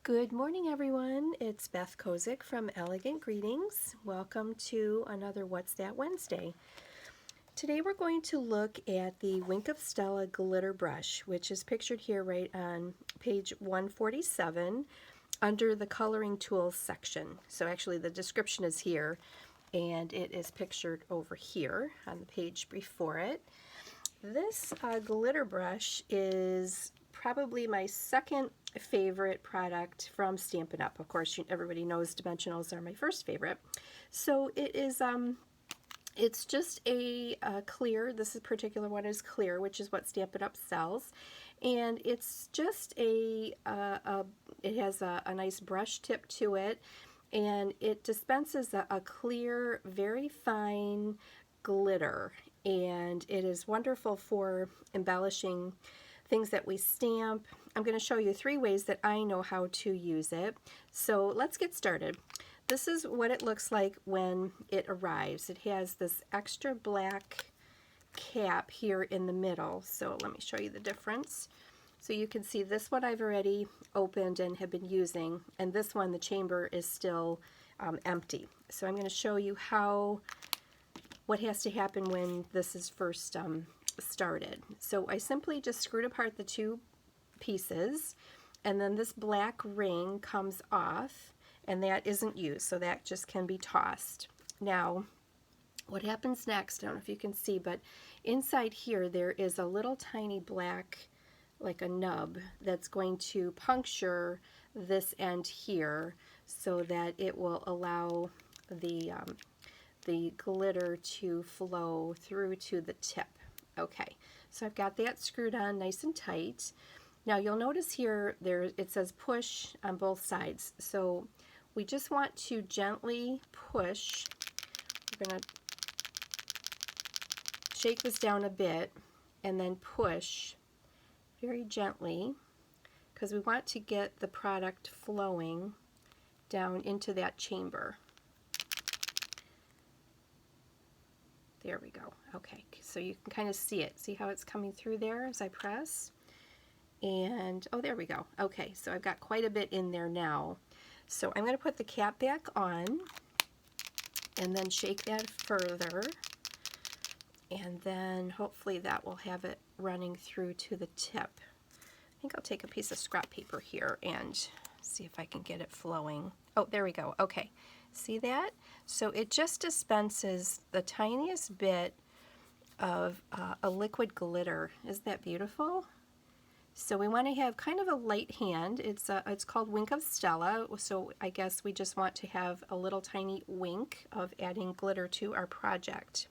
Good morning, everyone. It's Beth Kozik from Elegant Greetings. Welcome to another What's That Wednesday. Today we're going to look at the Wink of Stella glitter brush, which is pictured here right on page 147 under the coloring tools section. So actually the description is here and it is pictured over here on the page before it. This glitter brush is probably my second favorite product from Stampin' Up. Of course, everybody knows dimensionals are my first favorite. So it is, it's just a clear, this particular one is clear, which is what Stampin' Up sells. And it's just it has a nice brush tip to it, and it dispenses a clear, very fine glitter, and it is wonderful for embellishing things that we stamp. I'm going to show you 3 ways that I know how to use it. So let's get started. This is what it looks like when it arrives. It has this extra black cap here in the middle. So let me show you the difference. So you can see this one I've already opened and have been using, and this one, the chamber is still empty. So I'm going to show you what has to happen when this is first started. So I simply just screwed apart the 2 pieces, and then this black ring comes off, and that isn't used, so that just can be tossed. Now, what happens next, I don't know if you can see, but inside here there is a little tiny black, like a nub, that's going to puncture this end here so that it will allow the glitter to flow through to the tip. Okay, so I've got that screwed on nice and tight. Now you'll notice here it says push on both sides. So we just want to gently push. We're going to shake this down a bit and then push very gently, because we want to get the product flowing down into that chamber. There we go. Okay, so you can kind of see it. See how it's coming through there as I press? And, oh, there we go. Okay, so I've got quite a bit in there now. So I'm going to put the cap back on and then shake that further. And then hopefully that will have it running through to the tip. I think I'll take a piece of scrap paper here and see if I can get it flowing. Oh, there we go. Okay. See that? So it just dispenses the tiniest bit of a liquid glitter. Isn't that beautiful? So we want to have kind of a light hand. It's called Wink of Stella, so I guess we just want to have a little tiny wink of adding glitter to our project.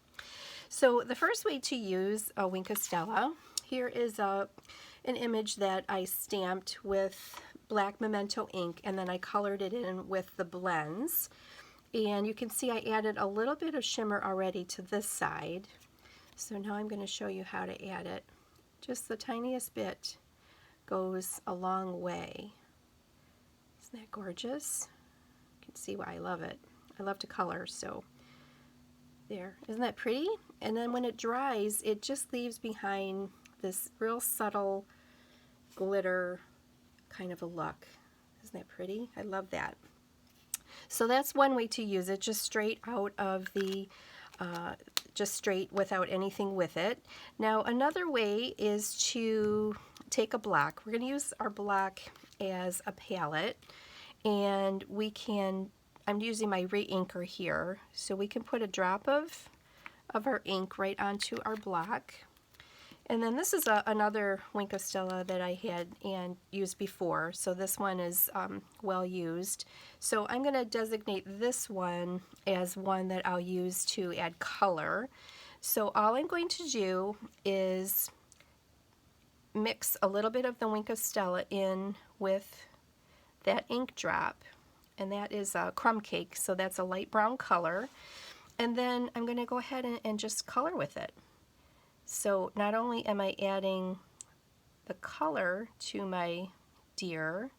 So the first way to use a Wink of Stella, here is an image that I stamped with black memento ink, and then I colored it in with the blends. And you can see I added a little bit of shimmer already to this side. So now I'm going to show you how to add it. Just the tiniest bit goes a long way. Isn't that gorgeous? You can see why I love it. I love to color, so there. Isn't that pretty? And then when it dries, it just leaves behind this real subtle glitter kind of a look. Isn't that pretty? I love that. So that's one way to use it, just straight out of the, just straight without anything with it. Now another way is to take a block. We're going to use our block as a palette, and we can, I'm using my re-inker here, so we can put a drop of our ink right onto our block. And then this is another Wink of Stella that I had and used before, so this one is well used. So I'm going to designate this one as one that I'll use to add color. So all I'm going to do is mix a little bit of the Wink of Stella in with that ink drop, and that is a crumb cake, so that's a light brown color. And then I'm going to go ahead and just color with it. So not only am I adding the color to my deer,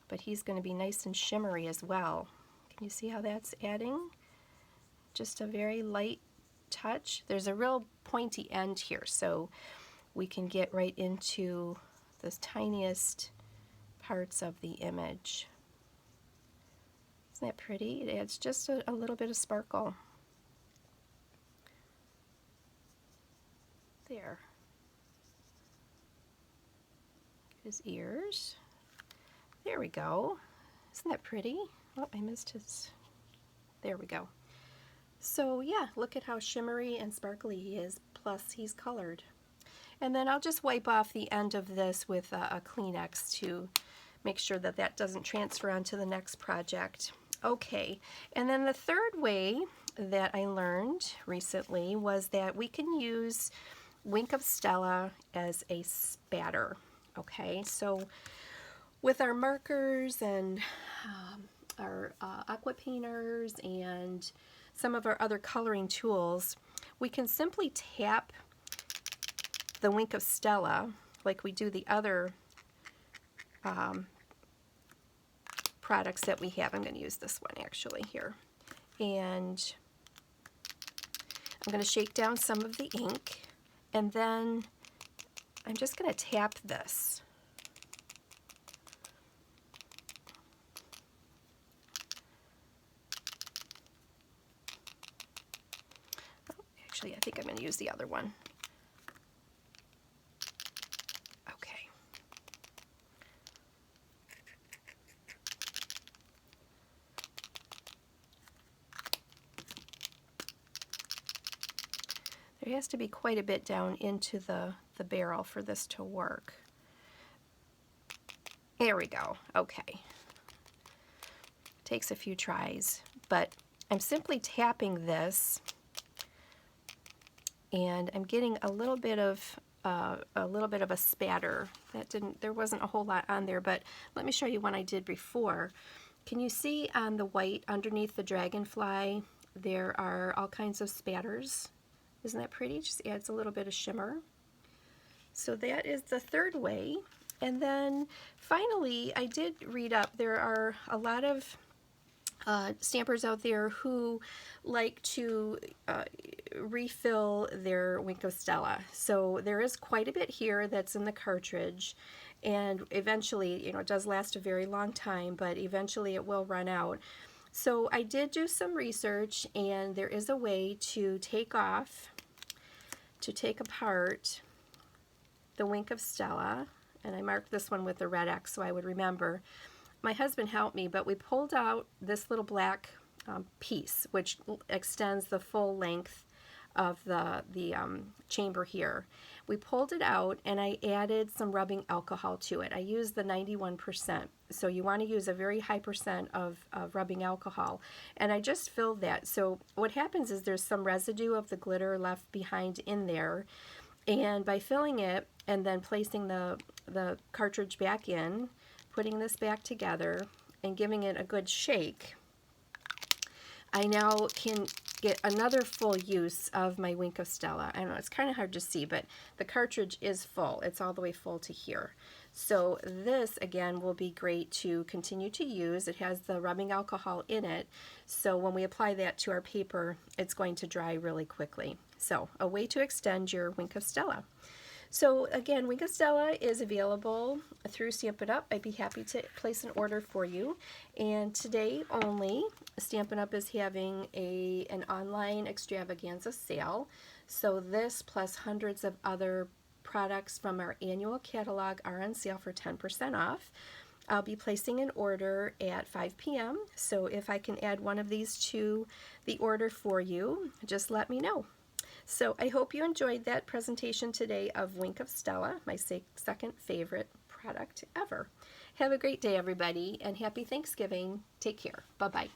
but he's going to be nice and shimmery as well. Can you see how that's adding? Just a very light touch. There's a real pointy end here, so we can get right into this tiniest parts of the image. Isn't that pretty? It adds just a little bit of sparkle. There. His ears. There we go. Isn't that pretty? Oh, I missed his... There we go. So yeah, look at how shimmery and sparkly he is, plus he's colored. And then I'll just wipe off the end of this with a Kleenex to make sure that that doesn't transfer onto the next project. Okay, and then the third way that I learned recently was that we can use Wink of Stella as a spatter. Okay, so with our markers and our aqua painters and some of our other coloring tools, we can simply tap the Wink of Stella like we do the other products that we have. I'm going to use this one actually here. And I'm going to shake down some of the ink, and then I'm just going to tap this. Oh, actually, I think I'm going to use the other one. Okay. There has to be quite a bit down into the barrel for this to work. There we go. Okay. Takes a few tries, but I'm simply tapping this, and I'm getting a little bit of a spatter. There wasn't a whole lot on there, but let me show you one I did before. Can you see on the white underneath the dragonfly there are all kinds of spatters? Isn't that pretty? Just adds a little bit of shimmer. So that is the third way. And then finally, I did read up, there are a lot of stampers out there who like to refill their Wink of Stella. So there is quite a bit here that's in the cartridge, and eventually, you know, it does last a very long time, but eventually it will run out. So I did do some research, and there is a way to take apart the Wink of Stella, and I marked this one with the red X so I would remember. My husband helped me, but we pulled out this little black piece, which extends the full length of the chamber here. We pulled it out, and I added some rubbing alcohol to it. I used the 91%, so you want to use a very high percent of rubbing alcohol. And I just filled that. So what happens is there's some residue of the glitter left behind in there, and by filling it and then placing the cartridge back in, putting this back together, and giving it a good shake, I now can get another full use of my Wink of Stella. I know it's kind of hard to see, but the cartridge is full. It's all the way full to here. So this, again, will be great to continue to use. It has the rubbing alcohol in it, so when we apply that to our paper, it's going to dry really quickly. So a way to extend your Wink of Stella. So again, Wink of Stella is available through Stampin' Up. I'd be happy to place an order for you. And today only, Stampin' Up is having an online extravaganza sale. So this plus hundreds of other products from our annual catalog are on sale for 10% off. I'll be placing an order at 5 p.m. So if I can add one of these to the order for you, just let me know. So I hope you enjoyed that presentation today of Wink of Stella, my second favorite product ever. Have a great day, everybody, and happy Thanksgiving. Take care. Bye-bye.